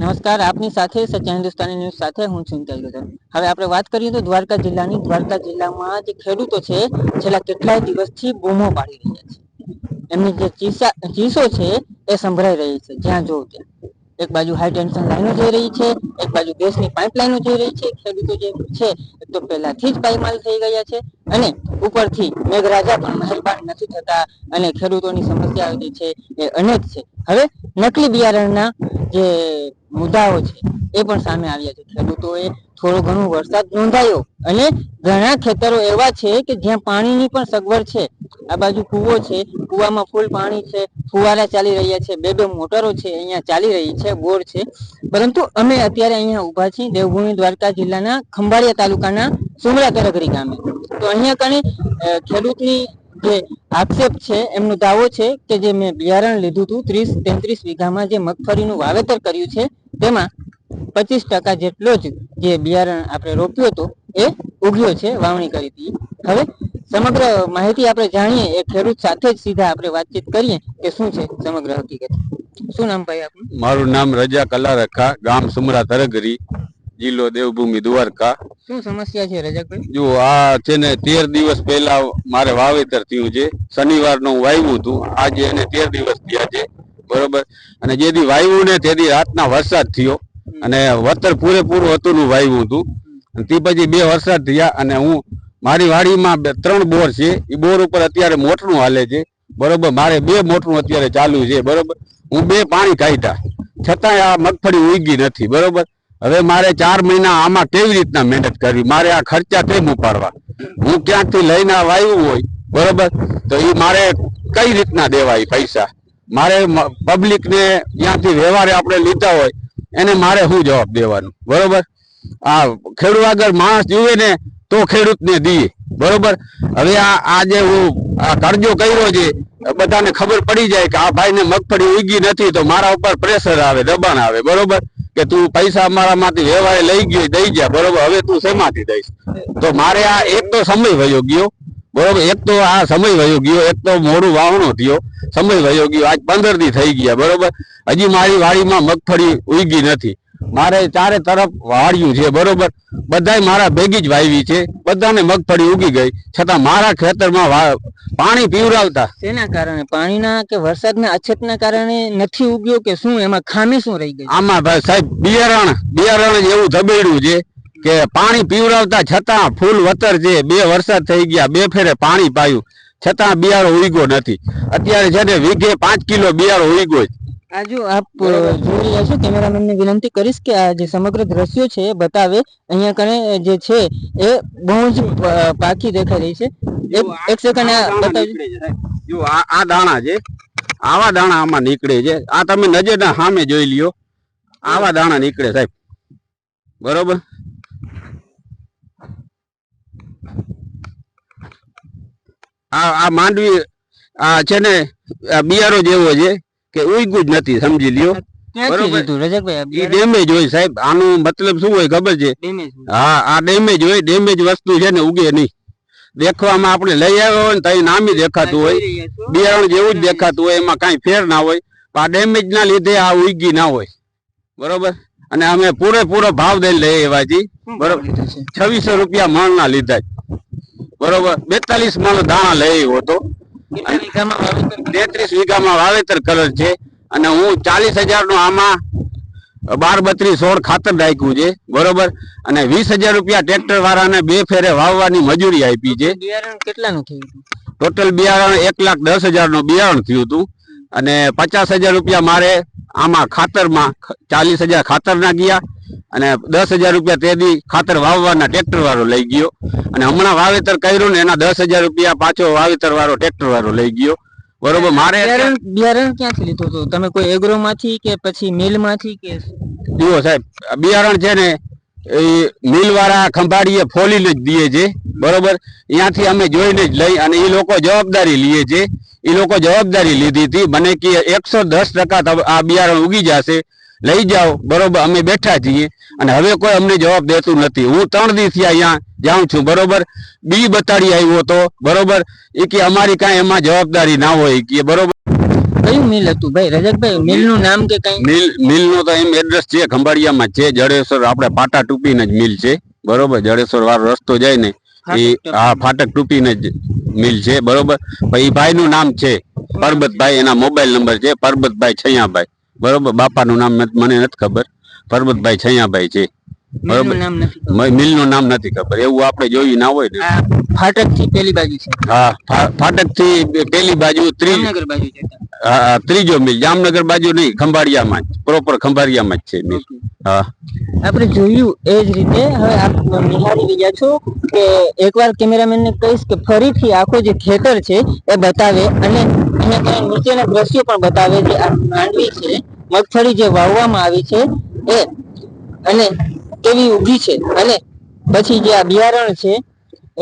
નમસ્કાર, આપની સાથે સચ્ચા હિન્દુસ્તાની ન્યૂઝ સાથે હું છું ઇન્ટેલ ગજર। હવે આપણે વાત કરીએ તો દ્વારકા જિલ્લામાં જે ખેડૂતો છે છેલ્લા કેટલાય દિવસથી બૂમો પાડી રહ્યા છે। એમની જે ચીસો છે એ સંભળાઈ રહી છે જ્યાં જોઉં ત્યાં। એક બાજુ હાઈ ટેન્શન લાઈનો જઈ રહી છે, એક બાજુ ગેસની પાઇપલાઈનો જઈ રહી છે। ખેડૂતો જે છે તો પહેલાથી જ પાયમાલ થઈ ગયા છે અને ઉપરથી મેઘરાજા પણ મહેરબાન નથી થતા અને ખેડૂતોની સમસ્યાઓ જે છે એ અનેક છે। હવે નકલી બિયારણના જે મુદ્દાઓ છે એ પણ સામે આવ્યા છે। ખેડૂતોએ થોડો ઘણો વરસાદ નોંધાયો અને ઘણા ખેતરો એવા છે કે જ્યાં પાણીની પણ સગવડ છે। આ બાજુ કૂવો છે, કૂવામાં ફૂલ પાણી છે, ફુવારા ચાલી રહ્યા છે, બે મોટરો છે અહીંયા ચાલી રહી છે, બોર છે। પરંતુ અમે અત્યારે અહીંયા ઉભા છીએ દેવભૂમિ દ્વારકા જિલ્લાના ખંભાળિયા તાલુકાના સુમરા તરગરી ગામે। તો અહીંયા કને ખેડૂતની જે આક્ષેપ છે એમનો દાવો છે કે જે મેં બિયારણ લીધું હતું 30-33 વીઘામાં જે મગફળીનું વાવેતર કર્યું છે તેમાં 25% જેટલો જ જે બિયારણ આપણે રોપ્યો હતો એ ઉગ્યો છે, વાવણી કરી હતી। હવે સમગ્ર માહિતી આપણે જાણીએ એ ખેડૂત સાથે જ સીધા આપણે વાતચીત કરીએ કે શું છે સમગ્ર હકીકત। શું નામ ભાઈ આપનું? મારું નામ રજા કલારખા, ગામ સુમરા તરગરી, જિલ્લો દેવભૂમિ દ્વારકા। શું સમસ્યા છે રજાકભાઈ? જો આ છે ને 13 દિવસ પહેલા મારે વાવેતર થયું છે। શનિવારનું વાવ્યું હતું, આજે એને 13 દિવસ થયા છે, બરોબર। અને જેથી વાવ્યું ને તેથી રાતના વરસાદ થયો અને વતર પૂરેપૂરું હતું નું વાવ્યું હતું। તે પછી 2 વરસાદ થયા અને હું મારી વાડીમાં 3 બોર છે, એ બોર ઉપર અત્યારે મોટરું હાલે છે, બરોબર। મારે 2 મોટરું અત્યારે ચાલુ છે, બરોબર। હું 2 પાણી કાઢ્યા છતાંય આ મગફળી ઉગી નથી, બરોબર। હવે મારે 4 મહિના આમાં કેવી રીતના મહેનત કરવી, મારે આ ખર્ચા કેમ ઉપાડવા? હું ક્યાંકથી લઈને વાવ્યું હોય, બરોબર, તો એ મારે કઈ રીતના દેવાય પૈસા? મારે પબ્લિક ને ત્યાંથી વ્યવહારે આપણે લીધા હોય એને મારે શું જવાબ દેવાનું, બરોબર? આ ખેડૂત આગળ માણસ જુએ ને તો ખેડૂતને દઈએ, બરોબર। હવે આ જે હું આ કરજો કર્યો છે બધાને ખબર પડી જાય કે આ ભાઈને મગફળી ઉગી નથી તો મારા ઉપર પ્રેશર આવે, દબાણ આવે, બરોબર, કે તું પૈસા અમારામાંથી વ્યવહારે લઈ ગયો દઈ જા, બરોબર, હવે તું શેમાંથી દઈશ? તો મારે આ એક તો સમય વયો ગયો, બરોબર, એક તો આ સમય વયો ગયો, એક તો મોડું વાવણો થયો, સમય વયો ગયો, આજ 15 દી થઈ ગયા, બરોબર। હજી મારી વાડીમાં મગફળી ઉગી નથી। મારે ચારે તરફ વાડિયું છે, બરોબર, બધાય મારા ભેગી જ વાવી છે, બધાને મગફળી ઉગી ગઈ, છતાં મારા ખેતરમાં પાણી પીવરાવતા શેના કારણે? પાણીના કે વરસાદના અછતના કારણે નથી ઉગ્યો કે શું? એમાં ખામી શું રહી ગઈ? આમાં ભાઈ સાહેબ બિયારણ જ એવું ધબેડ્યું છે કે પાણી પીવરાવતા છતાં ફૂલ વતર છે, 2 વરસાદ થઈ ગયા, 2 ફેરે પાણી પાયું છતાં બિયારો ઉગ્યો નથી। અત્યારે છે ને વીઘે 5 કિલો બિયારો ઉગ્યો છે। આ જો આપ જોઈ રહ્યા છો, કેમેરામેનને વિનંતી કરીશ કે આ જે સમગ્ર દ્રશ્યો છે એ બતાવે। અહીંયા કને જે છે એ બહુ જ પાકી દેખાઈ રહી છે। એક સેકન્ડ આ બતાવજો। જો આ દાણા છે, આવા દાણા આમાં નીકળે છે, આ તમે નજરના સામે જોઈ લ્યો, આવા દાણા નીકળે સાહેબ, બરોબર। આ માંડવી આ છે ને બિયારો જેવો છે કે ઉગ્યું જ નથી, સમજી લ્યો, બરોબર। ડેમેજ હોય સાહેબ, આનું મતલબ શું હોય ખબર છે? હા, આ ડેમેજ હોય, ડેમેજ વસ્તુ છે ને ઉગે નહીં। દેખવામાં આપણે લઈ આવ્યો હોય ને તો નામી દેખાતું હોય, બિયારણ જેવું જ દેખાતું હોય, એમાં કઈ ફેર ના હોય, પણ આ ડેમેજ ના લીધે આ ઉગી ના હોય, બરોબર। અને અમે પૂરેપૂરો ભાવ દઈ લઈ આવ્યા છીએ, બરોબર, 2600 રૂપિયા મણ ના લીધા, બરોબર। 42 મણ દાણા લઈ આવ્યો હતો, 33 વીઘામાં વાવેતર કરેલ છે અને હું 40,000 નું આમાં 12-32-16 ખાતર નાખ્યું છે, બરોબર। અને 20,000 રૂપિયા ટ્રેક્ટર વાળાને 2 ફેરે વાવવાની મજૂરી આપી છે। બિયારણ કેટલાનું થયું? ટોટલ બિયારણ 1,10,000 નું બિયારણ થયું હતું અને 50,000 રૂપિયા મારે આમાં ખાતરમાં 40,000 ખાતર ના ગયા અને 10,000 રૂપિયા તેથી ખાતર વાવવાના ટ્રેક્ટર વાળો લઈ ગયો અને હમણાં વાવેતર કર્યું ને એના 10,000 રૂપિયા પાછો વાવેતર વાળો ટ્રેક્ટર વાળો લઈ ગયો, બરોબર। મારે બિયારણ ક્યાંથી લીધું હતું તમે? કોઈ એગ્રો માંથી કે પછી મિલ માંથી કે? જુઓ સાહેબ, બિયારણ છે ને એ મિલ વાળા ખંભાળીએ ફોલીને જ દે છે, બરોબર। અહીંયાથી અમે જોઈને જ લઈ અને એ લોકો જવાબદારી લઈએ છે, એ લોકો જવાબદારી લીધી હતી, મને કે 110% આ બિયારણ ઉગી જશે, લઈ જાઓ, બરોબર, અમે બેઠા છીએ અને હવે કોઈ અમને જવાબ દેતું નથી। હું 3 દિવસથી અહીંયા જાઉં છું, બરોબર, બી બતાડી આવ્યો તો, બરોબર, એ કે અમારી કાંઈ એમાં જવાબદારી ના હોય કે, બરોબર। કયું મિલ હતું ભાઈ રજકભાઈ? મિલ નું નામ કે કઈ? મિલ નો તો એમ એડ્રેસ છે ખંભાળિયામાં છે, જડેશ્વર આપણે પાટા ટૂપીને જ મિલ છે, બરોબર. જડેશ્વર વાળો રસ્તો જાય ને એ આ ફાટક ટૂપીને જ મિલ છે, બરોબર. એ ભાઈ નું નામ છે પરબતભાઈ, એના મોબાઈલ નંબર છે પરબતભાઈ છૈયાભાઈ, બરોબર. બાપાનું નામ મને નથી ખબર, પરબતભાઈ છૈયાભાઈ છે, બરોબર. મિલ નું નામ નથી ખબર, એવું આપણે જોયું ના હોય ને. ફાટક થી પેલી બાજુ છે? હા, ફાટક થી પેલી બાજુ ત્રીજો મિલ, જામનગર બાજુ નહીં, ખંભાળિયામાં જ, પ્રોપર ખંભાળિયામાં જ છે મિલ. હા, આપણે જોયું એ જ રીતે. હવે આપ નિહાળી રહ્યા છો કે એકવાર કેમેરામેન ને કહીશ કે ફરીથી આખો જે ખેતર છે એ બતાવે અને અહીંયા નીચેના દ્રશ્યો પણ બતાવે જે આ માંડવી છે, મગફળી જે વાવવામાં આવી છે એ અને કેવી ઉગી છે, અને પછી જે આ બિયારણ છે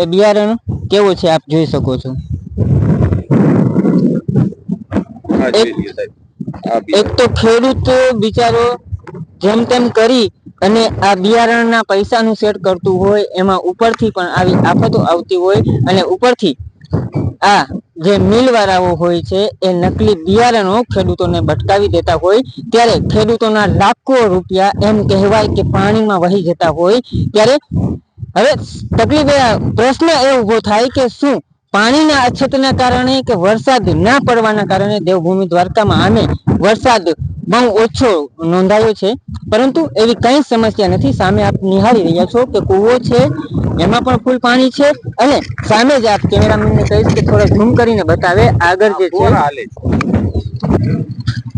એ બિયારણ કેવો છે આપ જોઈ શકો છો. એક તો ખેડૂત બિચારો જેમ તેમ કરી અને આ બિયારણના પૈસાનું સેટ કરતું હોય, એમાં ઉપરથી પણ આવી આફતો આવતી હોય અને ઉપરથી આ જે મિલ વાળાઓ હોય છે એ નકલી બિયારણો ખેડૂતોને ભટકાવી દેતા હોય, ત્યારે ખેડૂતોના લાખો રૂપિયા એમ કહેવાય કે પાણીમાં વહી જતા હોય. ત્યારે હવે તકલીફ પ્રશ્ન એ ઉભો થાય કે શું પાણીના અછતના કારણે કે વરસાદ ના પડવાના કારણે દેવભૂમિ દ્વારકામાં આમે વરસાદ બહુ ઓછો નોંધાયો છે, પરંતુ એવી કઈ સમસ્યા નથી. સામે આપ નિહાળી રહ્યા છો કે કૂવો છે, એમાં પણ ફૂલ પાણી છે, અને સામે જ આપ કેમેરામેન ને કહીશ કે થોડો ઝૂમ કરીને બતાવે, આગળ જે છે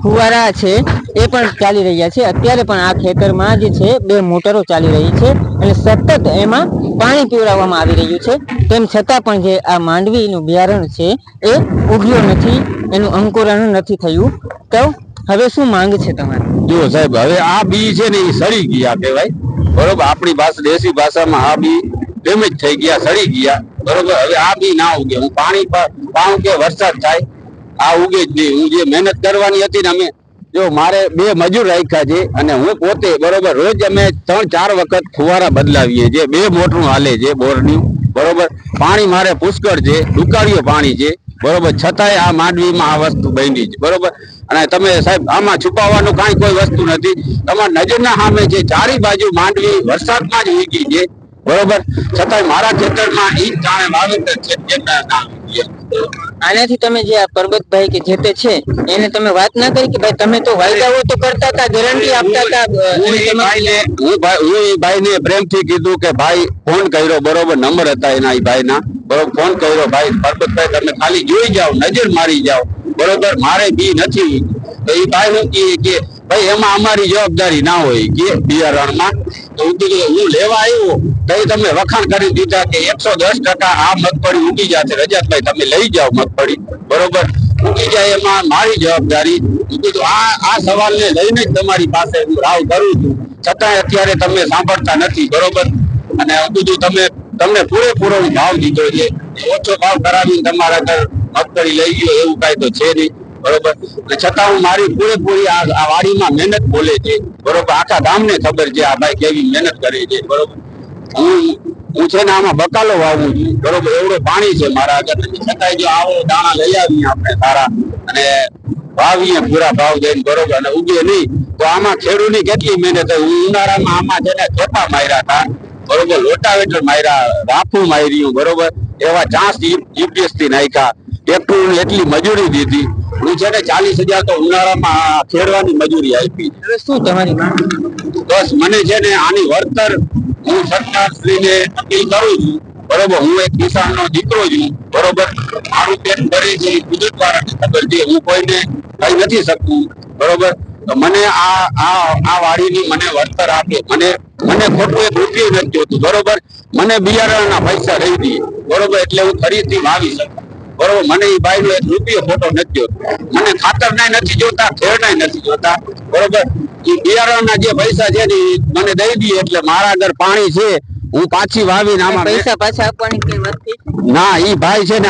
ફુવારા છે એ પણ ચાલી રહ્યા છે. અત્યારે પણ આ ખેતરમાં જે છે 2 મોટરો ચાલી રહી છે અને સતત એમાં પાણી પીવડાવવામાં આવી રહ્યું છે. તેમ છતાં પણ જે આ માંડવીનું બિયારણ છે એ ઉગ્યો નથી, એનું અંકુરણ નથી થયું. તો હવે શું માંગ છે તમારી? જો સાહેબ, હવે આ બી છે ને એ સડી ગયા કહેવાય, બરોબર. આપણી ભાષા દેશી ભાષામાં આ બી ડેમેજ થઈ ગયા, સડી ગયા, બરોબર. હવે આ બી ના ઉગે. હું પાણી પાઉં કે વરસાદ થાય, આ ઉગે જ નહીં. હું જે મહેનત કરવાની હતી ને, અમે જો મારે 2 મજૂર રાખ્યા છે અને હું પોતે, બરોબર, રોજ અમે 3-4 વખત ફુવારા બદલાવીએ છીએ, 2 મોટરું હાલે છે બોરની, બરોબર. પાણી મારે પુષ્કળ છે, દુકાળિયો પાણી છે, બરોબર. છતાંય આ માંડવીમાં આ વસ્તુ બની છે, બરોબર. અને તમે સાહેબ આમાં છુપાવવાનું કાંઈ કોઈ વસ્તુ નથી, તમારા નજરના સામે છે, ચારી બાજુ માંડવી વરસાદમાં જ ઉગી છે, બરોબર. છતાંય મારા ખેતરમાં ઈ જાણે વાવેતર છે જેના નામ. આનાથી તમે જે આ પરબતભાઈ કે જે તે છે એને તમે વાત ના કરી કે ભાઈ તમે તો વાયદાઓ તો કરતા હતા, ગેરંટી આપતા હતા? હું ભાઈ ને પ્રેમથી કીધું કે ભાઈ ફોન કર્યો, બરોબર. નંબર હતા એના એ ભાઈ ના, બરોબર. ફોન કર્યો, ભાઈ પરબતભાઈ તમે ખાલી જોઈ જાઓ, નજર મારી જાઓ, બરોબર. મારે બી નથી. તો એ ભાઈ હું કે ભાઈ એમાં અમારી જવાબદારી ના હોય કે બિયારણમાં. તો હું લેવા આવ્યો તો તમે વખાણ કરી દીધા કે 110% આ મગફળી ઉગી જશે, રજાતભાઈ તમે લઈ જાઓ મગફળી, બરોબર. ઉગી જાય એમાં મારી જવાબદારી. હું કીધું આ સવાલને લઈને જ તમારી પાસે હું રાવ કરું છું, છતાંય અત્યારે તમે સાંભળતા નથી, બરોબર. અને હું કીધું તમને પૂરેપૂરો ભાવ દીધો છે, ઓછો ભાવ કરાવીને તમારા ઘર મગફળી લઈ ગયો એવું કાંઈ તો છે નહીં, બરોબર. છતાં હું મારી પૂરેપૂરી આ વાડીમાં મહેનત બોલે છે, બરોબર. આખા ગામને ખબર છે આ ભાઈ કેવી મહેનત કરે છે, બરોબર. હું છે ને આમાં બકાલો વાવું છું, બરોબર. એવડો પાણી છે મારા આગળ, છતાંય જો આવો દાણા લઈ આવીએ આપણે સારા અને વાવીએ પૂરા ભાવ દઈને, બરોબર, અને ઉગે નહીં તો આમાં ખેડૂતની કેટલી મહેનત. હું ઉનાળામાં આમાં છે ને ખેપા માર્યા હતા, બરોબર, લોટાવેટર માર્યા, રાફું માર્યું, બરોબર. એવા ચાંસ જીપીએસ થી નાખ્યા, ટ્રેક્ટર એટલી મજૂરી દીધી. હું છે ને 40,000 તો ઉનાળામાં ખેડવાની મજૂરી આપી. શું તમારી બસ મને છે ને આની વળતર હું સરકારશ્રીને અપીલ કરું છું, બરોબર. હું એક કિસાનનો દીકરો છું, બરોબર. મારું પેટ ભરે છે કુદરત વાળાને ખબર છે, હું કોઈને કઈ નથી શકતું, બરોબર. તો મને આ વાડીની મને વળતર આપે, મને ખોટું 1 રૂપિયો નથી જોતું, બરોબર. મને બિયારણના પૈસા દઈ દઈએ, બરોબર, એટલે હું ફરીથી વાવી શકું, બરોબર. મને એ ભાઈ નો 1 રૂપિયો ખોટો નથી જોતો, મને ખાતર નાય નથી જોતા, ખેડ નાય નથી જોતા, બરોબર. એ બિયારણના જે પૈસા છે ને મને દઈ દઈએ એટલે મારા આગળ પાણી છે, હું પાછી વાવીને આમાં પૈસા પાછા આપવાની કઈ વાત ના. ઈ ભાઈ છે ને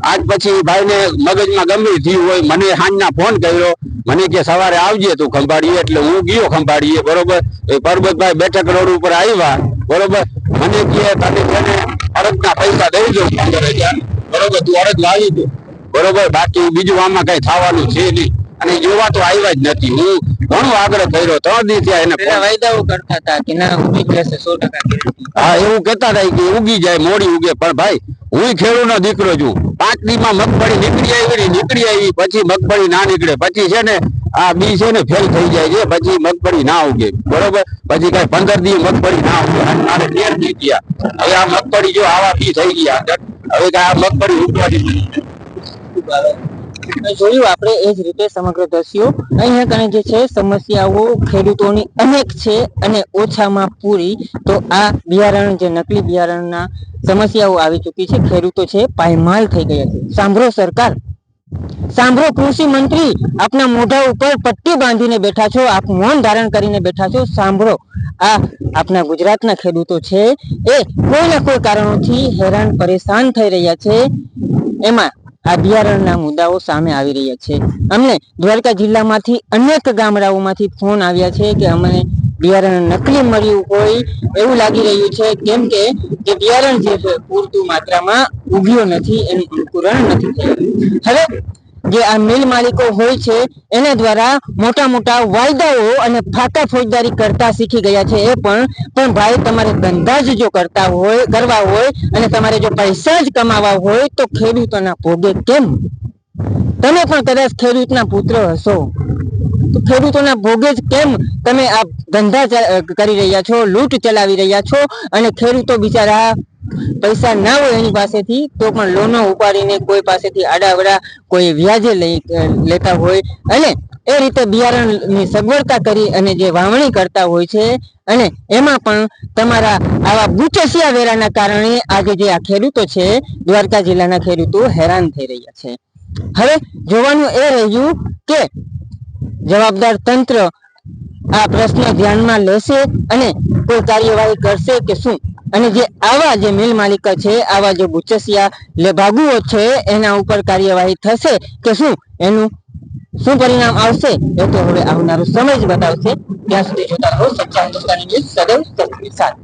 આજ પછી ભાઈ ને મગજમાં ગંભીર થયું હોય, મને સાંજના ફોન કર્યો, મને કે સવારે આવજે તું ખંભાળીએ, એટલે હું ગયો ખંભાળીએ, બરોબર. એ પરબતભાઈ બેઠક રોડ ઉપર આવ્યા, બરોબર. મને કે તને છે ને અરજના પૈસા દઈ દઉં 15,000, બરોબર, તું અરજ લાવી દો. બરોબર, બાકી બીજું આમાં કઈ થવાનું છે નહીં અને જોવા તો આવ્યા જ નથી. હું ઘણો આગ્રહ કર્યો, 3 દી થયા એને પેલા વાયદાઓ કરતા હતા કે ના ઉગી જશે 100% ગેરંટી. હા એવું કહેતા હતા કે ઉગી જાય, મોડી ઉગે, પણ ભાઈ હું ખેડૂતનો દીકરો છું. 5 દીમાં મગફળી નીકળી આવી પછી મગફળી ના નીકળે, પછી છે ને આ બી છે ને ફેલ થઈ જાય છે, પછી મગફળી ના ઉગે. બરોબર, પછી કઈ 15 દી મગફળી ના ઉગે. મારે 13 દી થયા. હવે આ મગફળી જો આવા બી થઈ ગયા, હવે આ મગફળી ઉગવાની જોયું આપણે એ જ રીતે સમગ્ર દ્રશ્યો અહીંયા કને જે છે સમસ્યાઓ ખેડૂતોની અનેક છે અને ઓછામાં પૂરી તો આ બિયારણ જે નકલી બિયારણના સમસ્યાઓ આવી ચૂકી છે. ખેડૂતો છે પાયમાલ થઈ ગયા છે. સાંભળો સરકાર, સાંભળો કૃષિ મંત્રી, આપના મોઢા ઉપર પટ્ટી બાંધીને બેઠા છો, આપ મૌન ધારણ કરીને બેઠા છો. સાંભળો, આ આપના ગુજરાતના ખેડૂતો છે એ કોઈના કોઈ કારણોથી હેરાન પરેશાન થઈ રહ્યા છે. એમાં આ બિયારણના મુદ્દાઓ સામે આવી રહ્યા છે. અમને દ્વારકા જિલ્લામાંથી અનેક ગામડાઓમાંથી ફોન આવ્યા છે કે અમને બિયારણ નકલી મળ્યું હોય એવું લાગી રહ્યું છે, કેમ કે જે બિયારણ જે છે પૂરતું માત્રામાં ઉગ્યો નથી, એનું અંકુરણ નથી થયું. હવે જે આ મિલ માલિકો હોય છે એના દ્વારા મોટા મોટા વાયદાઓ અને ફાકા ફોજદારી કરતા શીખી ગયા છે. એ પણ ભાઈ તમારે ધંધા જ જો કરવા હોય અને તમારે જો પૈસા જ કમાવા હોય તો ખેડૂતોના ભોગે કેમ? તમે પણ કદાચ ખેડૂતના પુત્ર હશો તો ખેડૂતોના ભોગે જ કેમ તમે આ ધંધા કરી રહ્યા છો, લૂંટ ચલાવી રહ્યા છો અને ખેડૂતો બિચારા પૈસા ના હોય એની પાસેથી તો પણ લોનો ઉપાડીને કોઈ પાસેથી આડાવડા કોઈ વ્યાજે લેતા હોય અને એ રીતે બિયારણની સગવડતા કરી અને જે વાવણી કરતા હોય છે અને એમાં પણ તમારા આવા બુચસિયા વેરાના કારણે આજે જે આ ખેડૂતો છે દ્વારકા જિલ્લાના ખેડૂતો હેરાન થઈ રહ્યા છે. હવે જોવાનું એ રહ્યું કે જવાબદાર તંત્ર આ પ્રશ્ન ધ્યાનમાં લેશે અને કોઈ કાર્યવાહી કરશે કે શું, અને જે આવા જે મિલ માલિક છે, આવા જે બુચસિયા લેભાગુઓ છે એના ઉપર કાર્યવાહી થશે કે શું, એનું શું પરિણામ આવશે એ તો હવે આવનારો સમય જ બતાવશે. ત્યાં સુધી જોતા રહો સચ્ચા હિન્દુસ્તાની ન્યૂઝ, સદૈવ સત્યની સાથે.